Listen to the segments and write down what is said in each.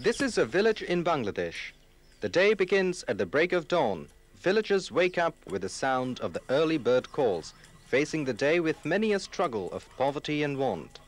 This is a village in Bangladesh. The day begins at the break of dawn. Villagers wake up with the sound of the early bird calls, facing the day with many a struggle of poverty and want.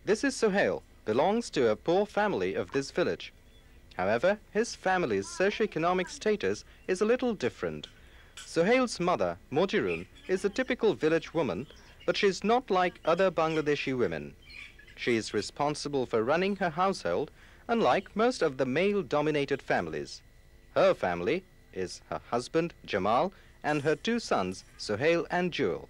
This is Sohail, belongs to a poor family of this village. However, his family's socio-economic status is a little different. Sohail's mother, Mojiron, is a typical village woman, but she is not like other Bangladeshi women. She is responsible for running her household, unlike most of the male-dominated families. Her family is her husband, Jamal, and her two sons, Sohail and Jewel.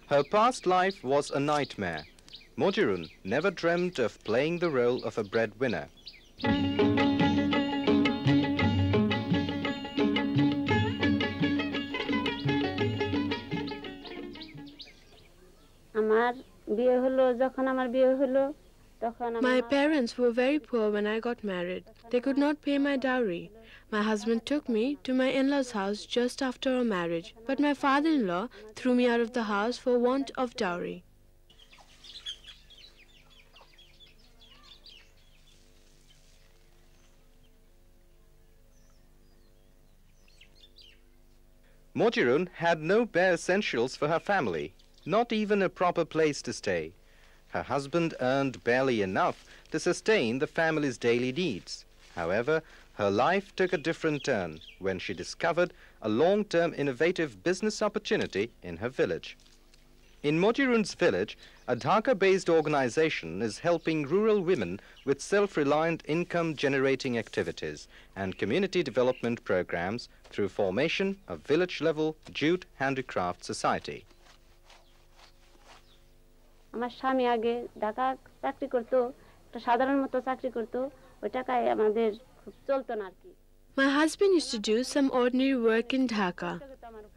Her past life was a nightmare. Mojiron never dreamt of playing the role of a breadwinner. My parents were very poor when I got married. They could not pay my dowry. My husband took me to my in-laws' house just after our marriage, but my father-in-law threw me out of the house for want of dowry. Mojiron had no bare essentials for her family, not even a proper place to stay. Her husband earned barely enough to sustain the family's daily needs. However, her life took a different turn when she discovered a long-term innovative business opportunity in her village. In Mojiron's village, a Dhaka-based organization is helping rural women with self-reliant income-generating activities and community development programs through formation of village-level jute handicraft society. আমার স্বামী আগে ঢাকা চাকরি করত একটা সাধারণ মতো চাকরি করত ওই টাকায় আমাদের খুব চলতো না আর কি My husband used to do some ordinary work in Dhaka.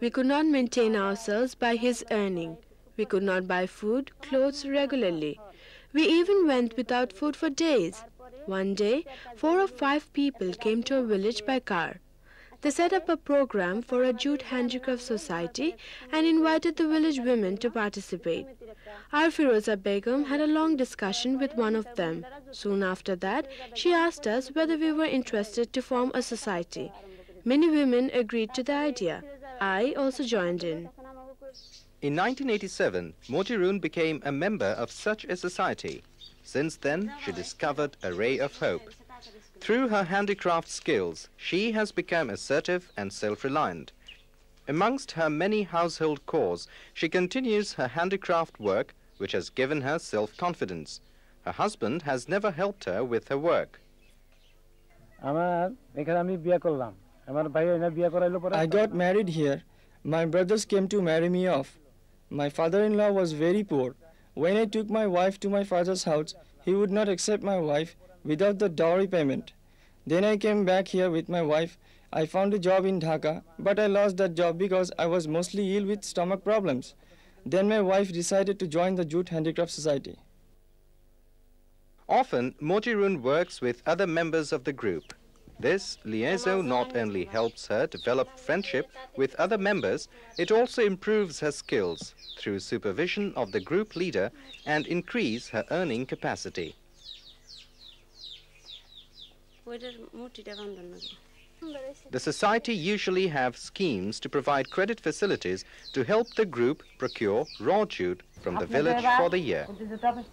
We could not maintain ourselves by his earning. We could not buy food, clothes regularly. We even went without food for days. One day, 4 or 5 people came to our village by car. They set up a program for a jute handicraft society and invited the village women to participate. Our Firoza Begum had a long discussion with one of them. Soon after that, she asked us whether we were interested to form a society. Many women agreed to the idea. I also joined in. In 1987, Mojiron became a member of such a society. Since then, she discovered a ray of hope. Through her handicraft skills, she has become assertive and self-reliant. Amongst her many household chores, she continues her handicraft work, which has given her self-confidence. Her husband has never helped her with her work. I got married here. My brothers came to marry me off. My father-in-law was very poor. When I took my wife to my father's house, he would not accept my wife without the dowry payment. Then I came back here with my wife. I found a job in Dhaka, but I lost that job because I was mostly ill with stomach problems. Then my wife decided to join the Jute Handicraft Society. Often, Mojiron works with other members of the group. This liaison not only helps her develop friendship with other members, it also improves her skills through supervision of the group leader and increase her earning capacity. The society usually have schemes to provide credit facilities to help the group procure raw jute from the village for the year.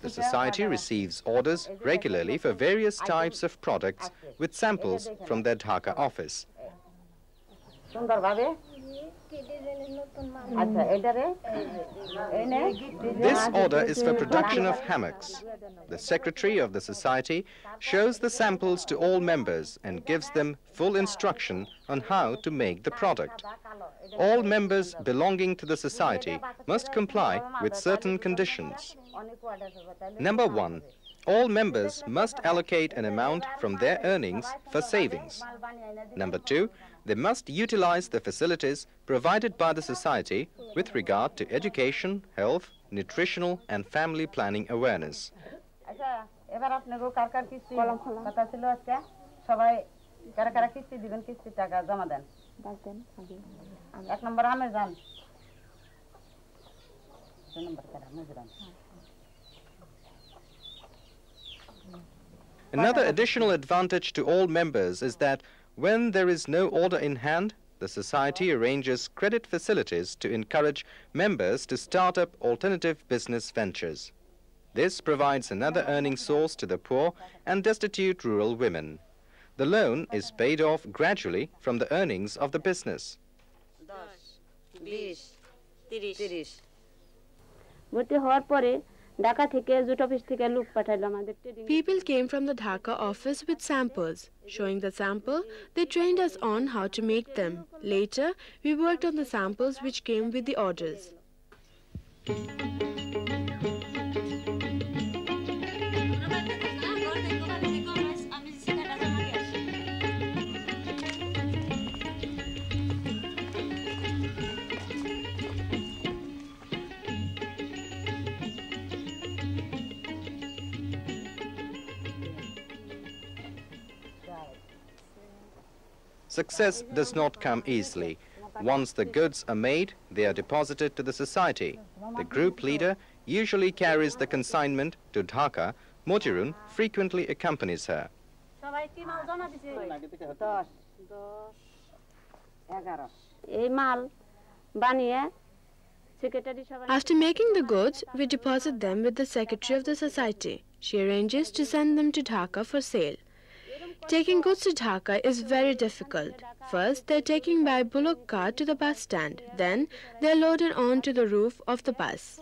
The society receives orders regularly for various types of products with samples from their Dhaka office. This order is for production of hammocks. The secretary of the society shows the samples to all members and gives them full instruction on how to make the product. All members belonging to the society must comply with certain conditions. Number 1. All members must allocate an amount from their earnings for savings. Number 2. They must utilize the facilities provided by the society with regard to education, health, nutritional and family planning awareness. Another additional advantage to all members is that when there is no order in hand, the society arranges credit facilities to encourage members to start up alternative business ventures. This provides another earning source to the poor and destitute rural women. The loan is paid off gradually from the earnings of the business. People came from the Dhaka office with samples. Showing the sample, they trained us on how to make them. Later, we worked on the samples which came with the orders. Success does not come easily. Once the goods are made, they are deposited to the society. The group leader usually carries the consignment to Dhaka. Mojiron frequently accompanies her. After making the goods, we deposit them with the secretary of the society. She arranges to send them to Dhaka for sale. Taking goods to Dhaka is very difficult. First, they're taken by bullock cart to the bus stand. Then, they're loaded onto the roof of the bus.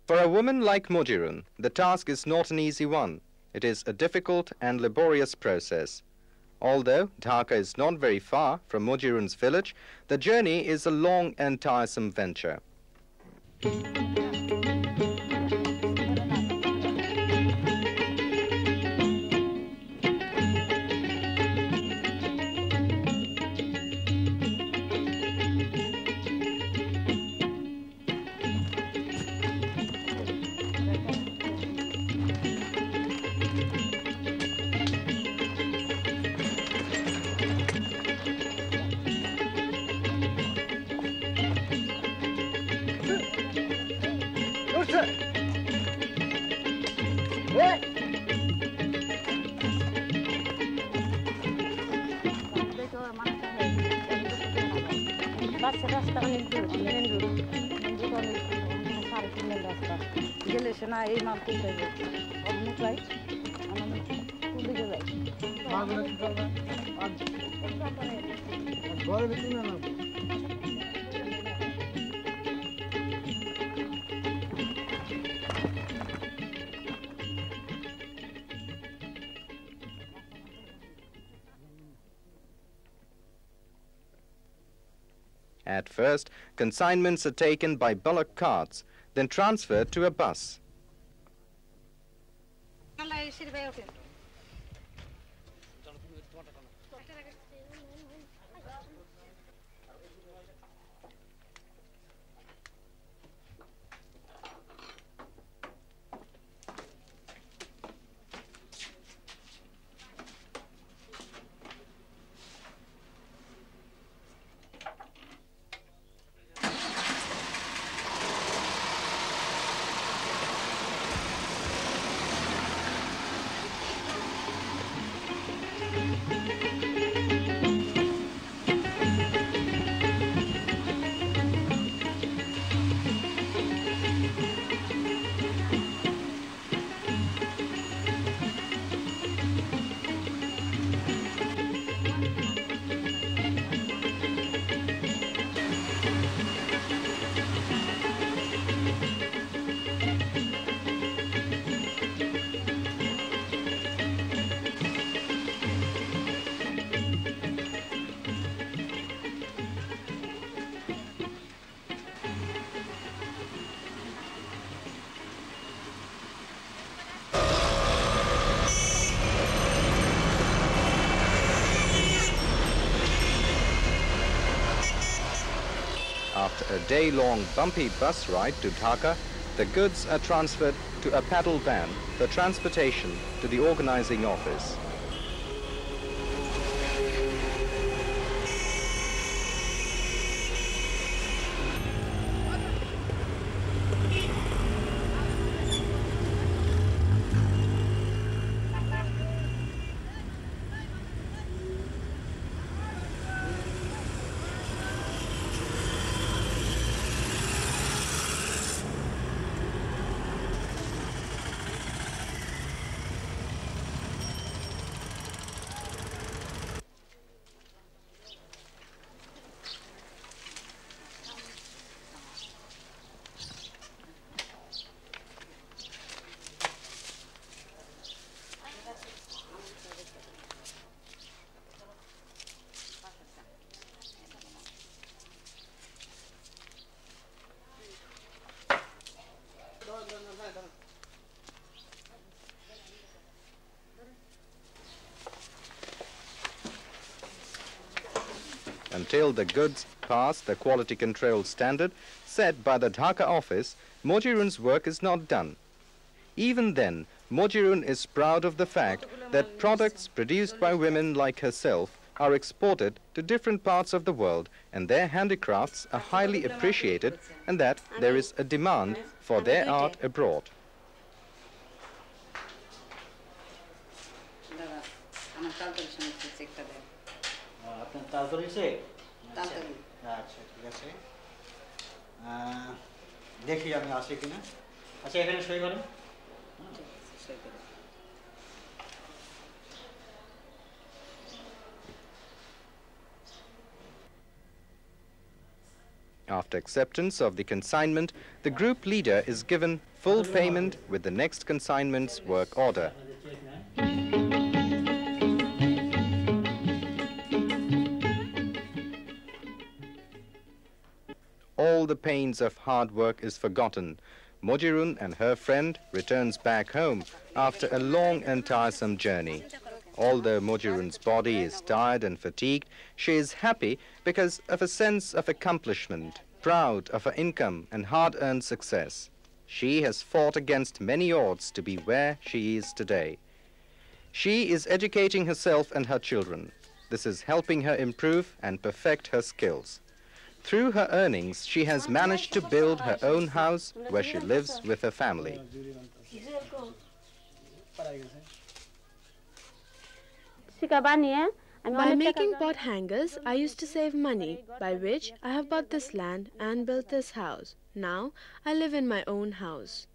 For a woman like Mojiron, the task is not an easy one. It is a difficult and laborious process. Although Dhaka is not very far from Mojiron's village, the journey is a long and tiresome venture. At first, consignments are taken by bullock carts, then transferred to a bus. After a day-long bumpy bus ride to Dhaka, the goods are transferred to a paddle van for transportation to the organizing office. Until the goods pass the quality control standard set by the Dhaka office, Mojiron's work is not done. Even then, Mojiron is proud of the fact that products produced by women like herself are exported to different parts of the world, and their handicrafts are highly appreciated, and that there is a demand for their art abroad. দেখি আমি আসি কিনা আচ্ছা এখানে সই করেন After acceptance of the consignment, the group leader is given full payment with the next consignment's work order. All the pains of hard work is forgotten. Mojiron and her friend returns back home after a long and tiresome journey. Although Mojiron's body is tired and fatigued, she is happy because of a sense of accomplishment, proud of her income and hard-earned success. She has fought against many odds to be where she is today. She is educating herself and her children. This is helping her improve and perfect her skills. Through her earnings, she has managed to build her own house where she lives with her family. By making pot hangers, I used to save money, by which I have bought this land and built this house. Now, I live in my own house.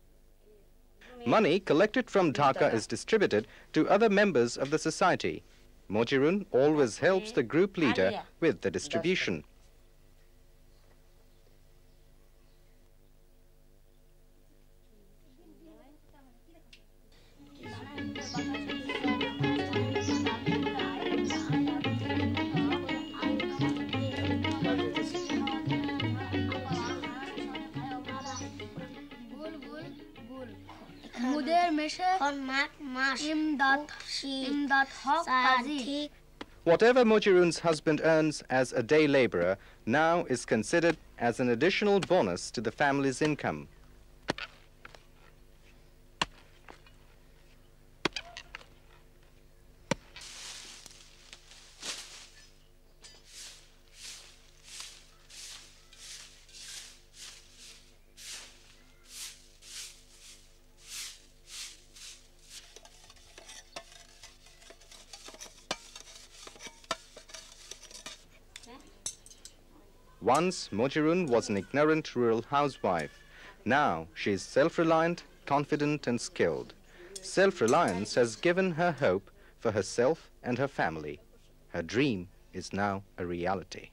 Money collected from Dhaka is distributed to other members of the society. Mojiron always helps the group leader with the distribution. Whatever Mojiron's husband earns as a day laborer now is considered as an additional bonus to the family's income. Once, Mojiron was an ignorant rural housewife. Now, she is self-reliant, confident and skilled. Self-reliance has given her hope for herself and her family. Her dream is now a reality.